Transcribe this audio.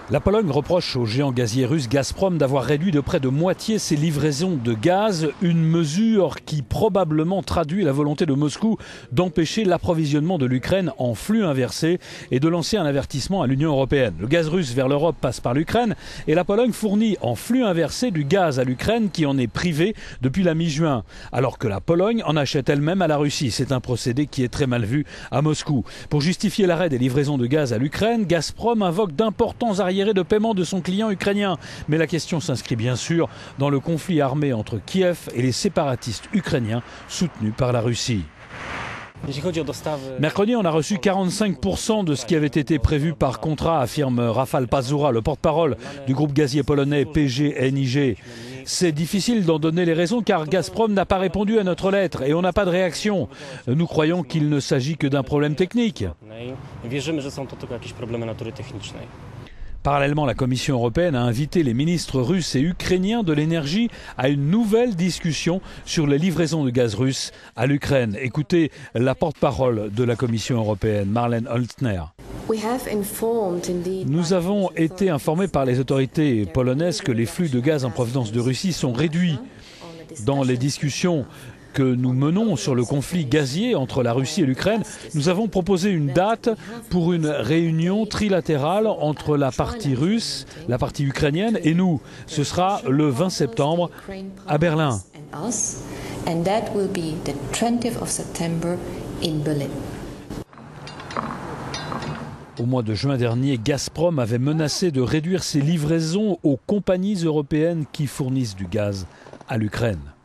La Pologne reproche au géant gazier russe Gazprom d'avoir réduit de près de moitié ses livraisons de gaz, une mesure qui probablement traduit la volonté de Moscou d'empêcher l'approvisionnement de l'Ukraine en flux inversé et de lancer un avertissement à l'Union européenne. Le gaz russe vers l'Europe passe par l'Ukraine et la Pologne fournit en flux inversé du gaz à l'Ukraine qui en est privée depuis la mi-juin, alors que la Pologne en achète elle-même à la Russie. C'est un procédé qui est très mal vu à Moscou. Pour justifier l'arrêt des livraisons de gaz à l'Ukraine, Gazprom invoque d'importants arriérés de paiement de son client ukrainien. Mais la question s'inscrit bien sûr dans le conflit armé entre Kiev et les séparatistes ukrainiens soutenus par la Russie. Mercredi, on a reçu 45% de ce qui avait été prévu par contrat, affirme Rafał Pazura, le porte-parole du groupe gazier polonais PGNiG. C'est difficile d'en donner les raisons car Gazprom n'a pas répondu à notre lettre et on n'a pas de réaction. Nous croyons qu'il ne s'agit que d'un problème technique. Parallèlement, la Commission européenne a invité les ministres russes et ukrainiens de l'énergie à une nouvelle discussion sur les livraisons de gaz russe à l'Ukraine. Écoutez la porte-parole de la Commission européenne, Marlene Holzner. Nous avons été informés par les autorités polonaises que les flux de gaz en provenance de Russie sont réduits. Dans les discussions que nous menons sur le conflit gazier entre la Russie et l'Ukraine, nous avons proposé une date pour une réunion trilatérale entre la partie russe, la partie ukrainienne et nous. Ce sera le 20 septembre à Berlin. Au mois de juin dernier, Gazprom avait menacé de réduire ses livraisons aux compagnies européennes qui fournissent du gaz à l'Ukraine.